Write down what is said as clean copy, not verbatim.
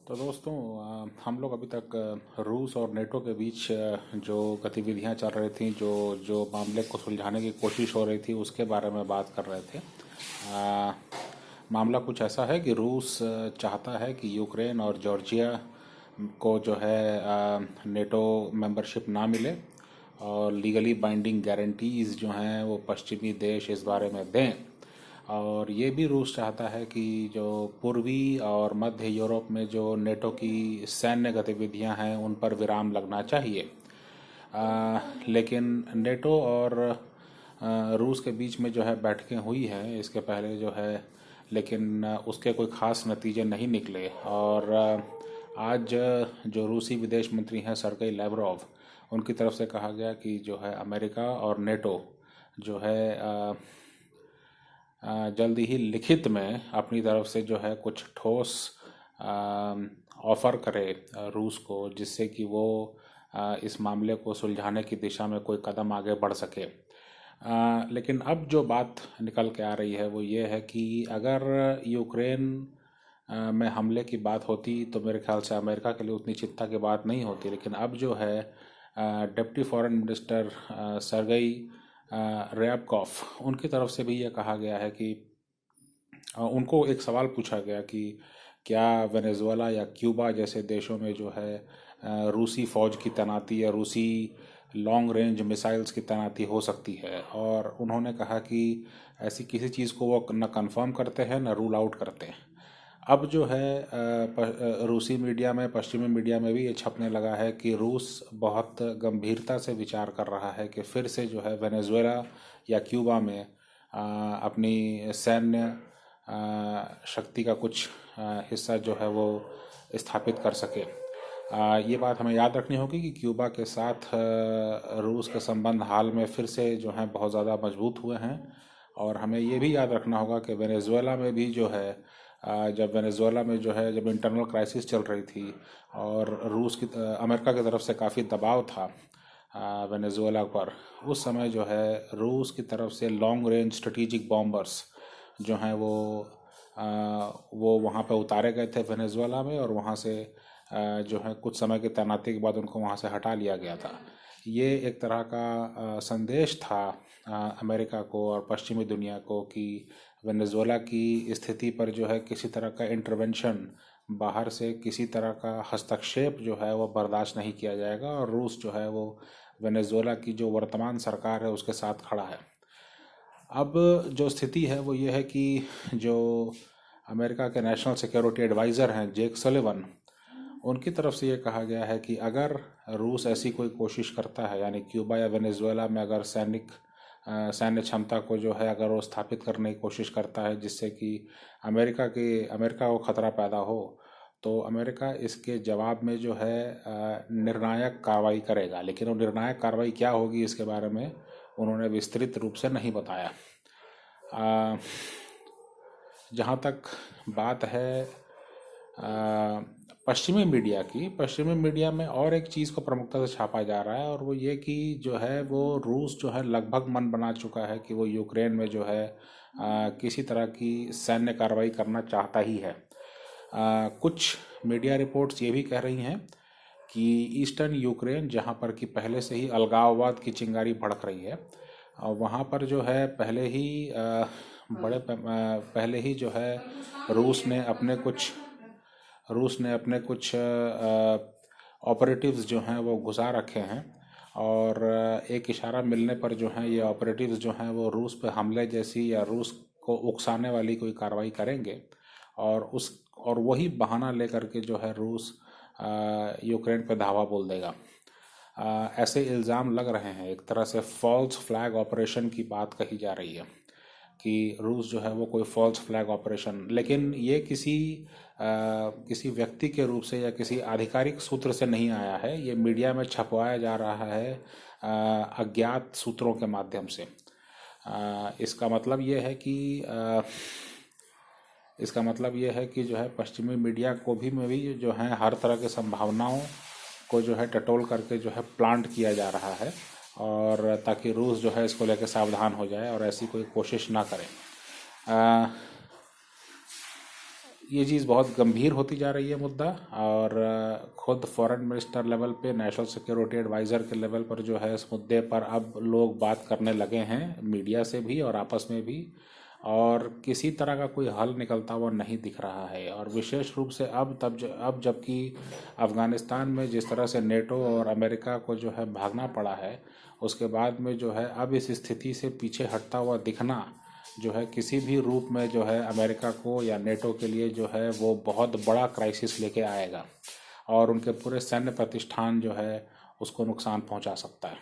तो दोस्तों हम लोग अभी तक रूस और नेटो के बीच जो गतिविधियां चल रही थी, जो जो मामले को सुलझाने की कोशिश हो रही थी, उसके बारे में बात कर रहे थे। अ, मामला कुछ ऐसा है कि रूस चाहता है कि यूक्रेन और जॉर्जिया को जो है नेटो मेंबरशिप ना मिले और लीगली बाइंडिंग गारंटीज जो हैं वो पश्चिमी देश इस बारे में दें। और ये भी रूस चाहता है कि जो पूर्वी और मध्य यूरोप में जो नेटो की सैन्य गतिविधियां हैं उन पर विराम लगना चाहिए। लेकिन नेटो और रूस के बीच में जो है बैठकें हुई हैं इसके पहले जो है, लेकिन उसके कोई ख़ास नतीजे नहीं निकले। और आज जो रूसी विदेश मंत्री हैं सरगेई लैवरोव, उनकी तरफ से कहा गया कि जो है अमेरिका और नेटो जो है जल्दी ही लिखित में अपनी तरफ से जो है कुछ ठोस ऑफर करे रूस को, जिससे कि वो इस मामले को सुलझाने की दिशा में कोई कदम आगे बढ़ सके। लेकिन अब जो बात निकल के आ रही है वो ये है कि अगर यूक्रेन में हमले की बात होती तो मेरे ख्याल से अमेरिका के लिए उतनी चिंता की बात नहीं होती। लेकिन अब जो है डिप्टी फॉरेन मिनिस्टर सरगेई रयाबकॉफ, उनकी तरफ से भी ये कहा गया है कि उनको एक सवाल पूछा गया कि क्या वेनेजुएला या क्यूबा जैसे देशों में जो है रूसी फ़ौज की तैनाती या रूसी लॉन्ग रेंज मिसाइल्स की तैनाती हो सकती है। और उन्होंने कहा कि ऐसी किसी चीज़ को वो न कंफर्म करते हैं न रूल आउट करते हैं। अब जो है रूसी मीडिया में, पश्चिमी मीडिया में भी ये छपने लगा है कि रूस बहुत गंभीरता से विचार कर रहा है कि फिर से जो है वेनेजुएला या क्यूबा में अपनी सैन्य शक्ति का कुछ हिस्सा जो है वो स्थापित कर सके। ये बात हमें याद रखनी होगी कि क्यूबा के साथ रूस के संबंध हाल में फिर से जो हैं बहुत ज़्यादा मजबूत हुए हैं। और हमें ये भी याद रखना होगा कि वेनेजुएला में भी जो है जब वेनेजुएला में जो है जब इंटरनल क्राइसिस चल रही थी और अमेरिका की तरफ से काफ़ी दबाव था वेनेजुएला पर, उस समय जो है रूस की तरफ से लॉन्ग रेंज स्ट्रेटेजिक बॉम्बर्स जो हैं वो वहाँ पे उतारे गए थे वेनेजुएला में, और वहाँ से जो है कुछ समय की तैनाती के बाद उनको वहाँ से हटा लिया गया था। ये एक तरह का संदेश था अमेरिका को और पश्चिमी दुनिया को कि वेनेजुएला की स्थिति पर जो है किसी तरह का इंटरवेंशन, बाहर से किसी तरह का हस्तक्षेप जो है वो बर्दाश्त नहीं किया जाएगा, और रूस जो है वो वेनेजुएला की जो वर्तमान सरकार है उसके साथ खड़ा है। अब जो स्थिति है वो ये है कि जो अमेरिका के नेशनल सिक्योरिटी एडवाइज़र हैं जेक सलिवन, उनकी तरफ से ये कहा गया है कि अगर रूस ऐसी कोई कोशिश करता है, यानी क्यूबा या वेनेजुएला में अगर सैन्य क्षमता को जो है अगर वो स्थापित करने की कोशिश करता है जिससे कि अमेरिका को खतरा पैदा हो, तो अमेरिका इसके जवाब में जो है निर्णायक कार्रवाई करेगा। लेकिन वो निर्णायक कार्रवाई क्या होगी इसके बारे में उन्होंने विस्तृत रूप से नहीं बताया। जहाँ तक बात है पश्चिमी मीडिया की, पश्चिमी मीडिया में और एक चीज़ को प्रमुखता से छापा जा रहा है, और वो ये कि जो है वो रूस जो है लगभग मन बना चुका है कि वो यूक्रेन में जो है किसी तरह की सैन्य कार्रवाई करना चाहता ही है। कुछ मीडिया रिपोर्ट्स ये भी कह रही हैं कि ईस्टर्न यूक्रेन, जहाँ पर कि पहले से ही अलगाववाद की चिंगारी भड़क रही है, वहाँ पर जो है पहले ही जो है रूस ने अपने कुछ ऑपरेटिव्स जो हैं वो घुसा रखे हैं, और एक इशारा मिलने पर जो है ये ऑपरेटिव्स जो हैं वो रूस पे हमले जैसी या रूस को उकसाने वाली कोई कार्रवाई करेंगे, और वही बहाना लेकर के जो है रूस यूक्रेन पे धावा बोल देगा। ऐसे इल्ज़ाम लग रहे हैं, एक तरह से फॉल्स फ्लैग ऑपरेशन की बात कही जा रही है कि रूस जो है वो कोई फॉल्स फ्लैग ऑपरेशन, लेकिन ये किसी व्यक्ति के रूप से या किसी आधिकारिक सूत्र से नहीं आया है। ये मीडिया में छपवाया जा रहा है अज्ञात सूत्रों के माध्यम से। इसका मतलब ये है कि जो है पश्चिमी मीडिया को भी में भी जो है हर तरह की संभावनाओं को जो है टटोल करके जो है प्लांट किया जा रहा है, और ताकि रूस जो है इसको लेकर सावधान हो जाए और ऐसी कोई कोशिश ना करे। ये चीज़ बहुत गंभीर होती जा रही है मुद्दा। और खुद फॉरेन मिनिस्टर लेवल पे, नेशनल सिक्योरिटी एडवाइज़र के लेवल पर जो है इस मुद्दे पर अब लोग बात करने लगे हैं, मीडिया से भी और आपस में भी। और किसी तरह का कोई हल निकलता हुआ नहीं दिख रहा है। और विशेष रूप से अब जबकि अफ़गानिस्तान में जिस तरह से नेटो और अमेरिका को जो है भागना पड़ा है, उसके बाद में जो है अब इस स्थिति से पीछे हटता हुआ दिखना जो है किसी भी रूप में जो है अमेरिका को या नेटो के लिए जो है वो बहुत बड़ा क्राइसिस लेके आएगा और उनके पूरे सैन्य प्रतिष्ठान जो है उसको नुकसान पहुंचा सकता है।